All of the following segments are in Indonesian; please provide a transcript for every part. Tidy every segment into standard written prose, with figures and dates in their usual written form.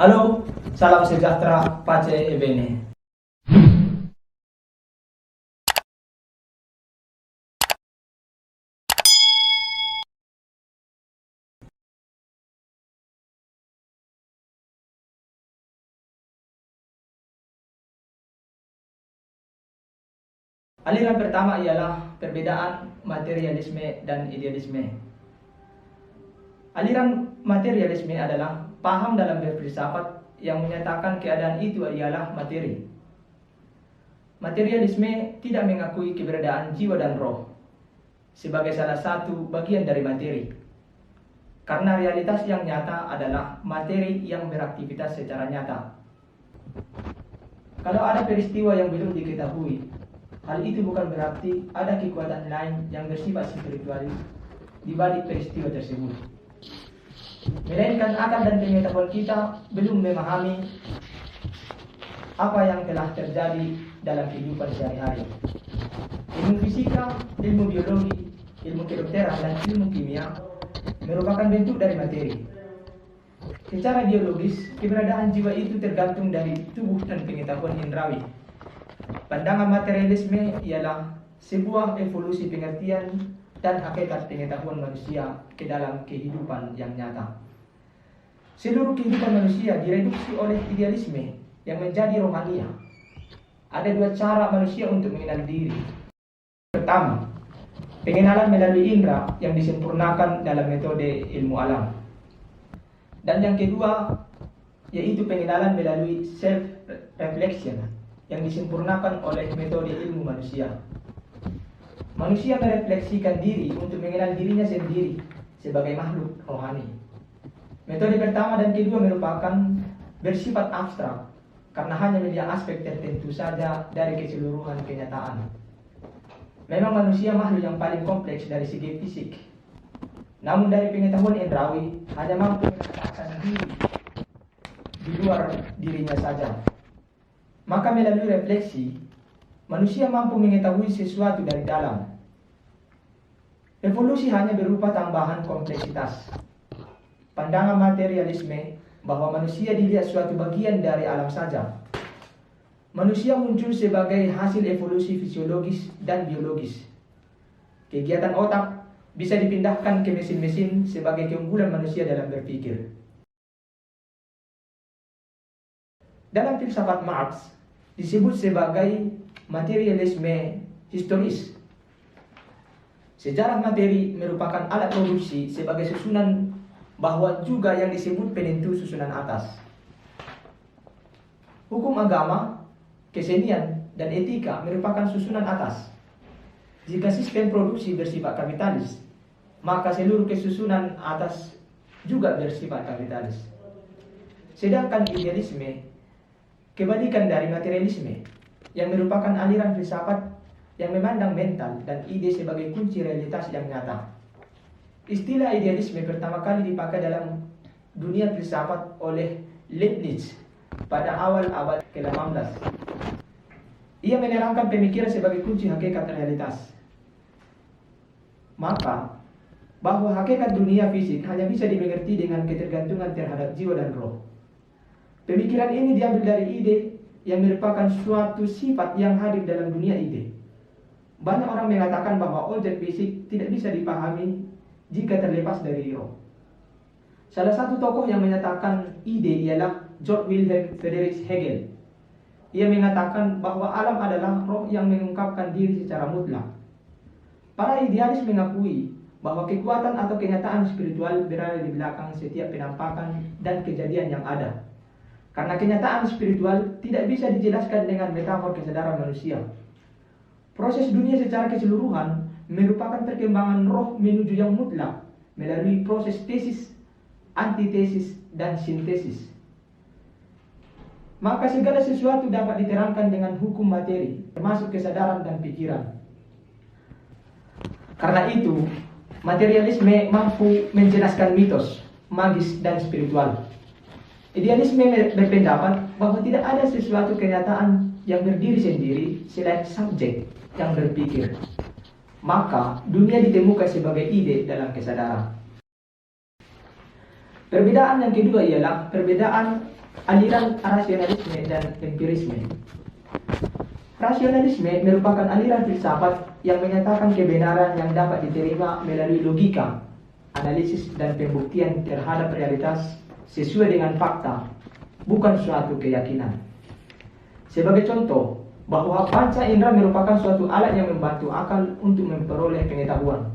Halo, salam sejahtera, pace e bene. Aliran pertama ialah perbedaan materialisme dan idealisme. Aliran materialisme adalah paham dalam berfilsafat yang menyatakan keadaan itu ialah materi. Materialisme tidak mengakui keberadaan jiwa dan roh sebagai salah satu bagian dari materi. Karena realitas yang nyata adalah materi yang beraktivitas secara nyata. Kalau ada peristiwa yang belum diketahui, hal itu bukan berarti ada kekuatan lain yang bersifat spiritual di balik peristiwa tersebut. Melainkan akal dan pengetahuan kita belum memahami apa yang telah terjadi dalam kehidupan sehari-hari. Ilmu fisika, ilmu biologi, ilmu kedokteran, dan ilmu kimia merupakan bentuk dari materi. Secara biologis, keberadaan jiwa itu tergantung dari tubuh dan pengetahuan indrawi. Pandangan materialisme ialah sebuah evolusi pengertian dan hakikat pengetahuan manusia ke dalam kehidupan yang nyata. Seluruh kehidupan manusia direduksi oleh idealisme yang menjadi rohania. Ada dua cara manusia untuk mengenal diri. Pertama, pengenalan melalui indera yang disempurnakan dalam metode ilmu alam. Dan yang kedua, yaitu pengenalan melalui self-reflection yang disempurnakan oleh metode ilmu manusia. Manusia merefleksikan diri untuk mengenal dirinya sendiri sebagai makhluk rohani. Metode pertama dan kedua merupakan bersifat abstrak karena hanya melihat aspek tertentu saja dari keseluruhan kenyataan. Memang manusia makhluk yang paling kompleks dari segi fisik. Namun dari pengetahuan indrawi hanya mampu merasakan diri di luar dirinya saja. Maka melalui refleksi, manusia mampu mengetahui sesuatu dari dalam. Evolusi hanya berupa tambahan kompleksitas. Pandangan materialisme bahwa manusia dilihat suatu bagian dari alam saja. Manusia muncul sebagai hasil evolusi fisiologis dan biologis. Kegiatan otak bisa dipindahkan ke mesin-mesin sebagai keunggulan manusia dalam berpikir. Dalam filsafat Marx disebut sebagai materialisme historis. Sejarah materi merupakan alat produksi sebagai susunan bahwa juga yang disebut penentu susunan atas. Hukum agama, kesenian, dan etika merupakan susunan atas. Jika sistem produksi bersifat kapitalis, maka seluruh kesusunan atas juga bersifat kapitalis. Sedangkan idealisme, kebalikan dari materialisme, yang merupakan aliran filsafat yang memandang mental dan ide sebagai kunci realitas yang nyata. Istilah idealisme pertama kali dipakai dalam dunia filsafat oleh Leibniz pada awal abad ke-18. Ia menerangkan pemikiran sebagai kunci hakikat realitas. Maka, bahwa hakikat dunia fisik hanya bisa dimengerti dengan ketergantungan terhadap jiwa dan roh. Pemikiran ini diambil dari ide yang merupakan suatu sifat yang hadir dalam dunia ide. Banyak orang mengatakan bahwa objek fisik tidak bisa dipahami jika terlepas dari roh. Salah satu tokoh yang menyatakan ide ialah Georg Wilhelm Friedrich Hegel. Ia mengatakan bahwa alam adalah roh yang mengungkapkan diri secara mutlak. Para idealis mengakui bahwa kekuatan atau kenyataan spiritual berada di belakang setiap penampakan dan kejadian yang ada. Karena kenyataan spiritual tidak bisa dijelaskan dengan metafor kesadaran manusia. Proses dunia secara keseluruhan merupakan perkembangan roh menuju yang mutlak melalui proses tesis, antitesis, dan sintesis. Maka segala sesuatu dapat diterangkan dengan hukum materi, termasuk kesadaran dan pikiran. Karena itu, materialisme mampu menjelaskan mitos, magis, dan spiritual. Idealisme berpendapat bahwa tidak ada sesuatu kenyataan yang berdiri sendiri selain subjek yang berpikir. Maka dunia ditemukan sebagai ide dalam kesadaran. Perbedaan yang kedua ialah perbedaan aliran rasionalisme dan empirisme. Rasionalisme merupakan aliran filsafat yang menyatakan kebenaran yang dapat diterima melalui logika, analisis dan pembuktian terhadap realitas sesuai dengan fakta, bukan suatu keyakinan. Sebagai contoh, bahwa panca indera merupakan suatu alat yang membantu akal untuk memperoleh pengetahuan.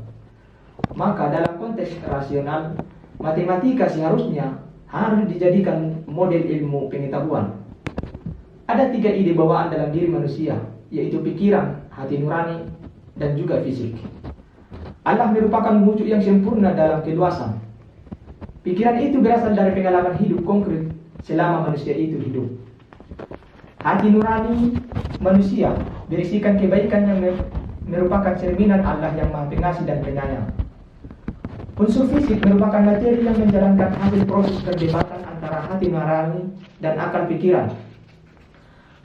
Maka dalam konteks rasional, matematika seharusnya harus dijadikan model ilmu pengetahuan. Ada 3 ide bawaan dalam diri manusia, yaitu pikiran, hati nurani, dan juga fisik. Allah merupakan wujud yang sempurna dalam keluasan. Pikiran itu berasal dari pengalaman hidup konkret selama manusia itu hidup. Hati nurani manusia berisikan kebaikan yang merupakan cerminan Allah yang Maha Pengasih dan Penyayang. Unsur fisik merupakan materi yang menjalankan hasil proses perdebatan antara hati nurani dan akal pikiran.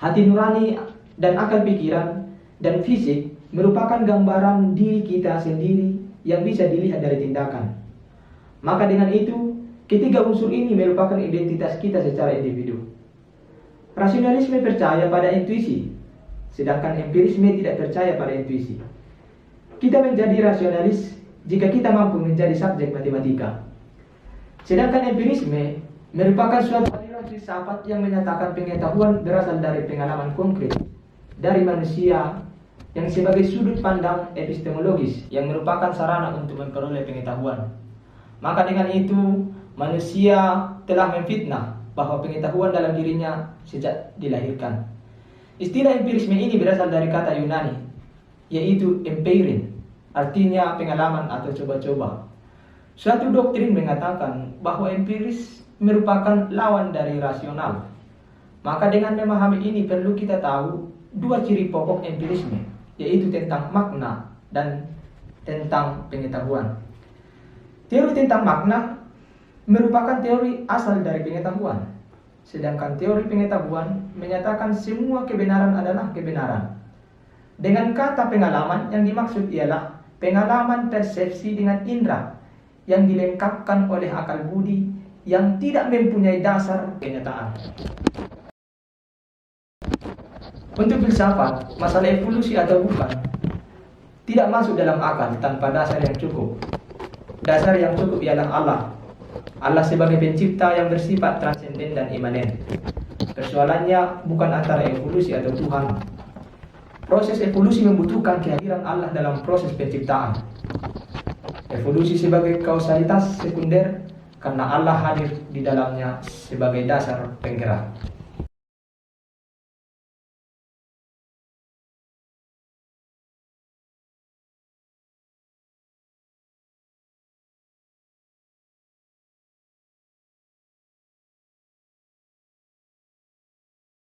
Hati nurani dan akal pikiran dan fisik merupakan gambaran diri kita sendiri yang bisa dilihat dari tindakan. Maka dengan itu, ketiga unsur ini merupakan identitas kita secara individu. Rasionalisme percaya pada intuisi, sedangkan empirisme tidak percaya pada intuisi. Kita menjadi rasionalis jika kita mampu menjadi subjek matematika. Sedangkan empirisme merupakan suatu aliran filsafat yang menyatakan pengetahuan berasal dari pengalaman konkret dari manusia yang sebagai sudut pandang epistemologis yang merupakan sarana untuk memperoleh pengetahuan. Maka dengan itu, manusia telah memfitnah bahwa pengetahuan dalam dirinya sejak dilahirkan. Istilah empirisme ini berasal dari kata Yunani, yaitu empeirin, artinya pengalaman atau coba-coba. Suatu doktrin mengatakan bahwa empiris merupakan lawan dari rasional. Maka dengan memahami ini perlu kita tahu 2 ciri pokok empirisme, yaitu tentang makna dan tentang pengetahuan. Teori tentang makna merupakan teori asal dari pengetahuan, sedangkan teori pengetahuan menyatakan semua kebenaran adalah kebenaran. Dengan kata pengalaman yang dimaksud ialah pengalaman persepsi dengan indera yang dilengkapkan oleh akal budi yang tidak mempunyai dasar kenyataan. Untuk filsafat, masalah evolusi atau bukan tidak masuk dalam akal tanpa dasar yang cukup. Dasar yang cukup ialah Allah. Allah sebagai pencipta yang bersifat transenden dan imanen. Persoalannya bukan antara evolusi atau Tuhan. Proses evolusi membutuhkan kehadiran Allah dalam proses penciptaan. Evolusi sebagai kausalitas sekunder karena Allah hadir di dalamnya sebagai dasar penggerak.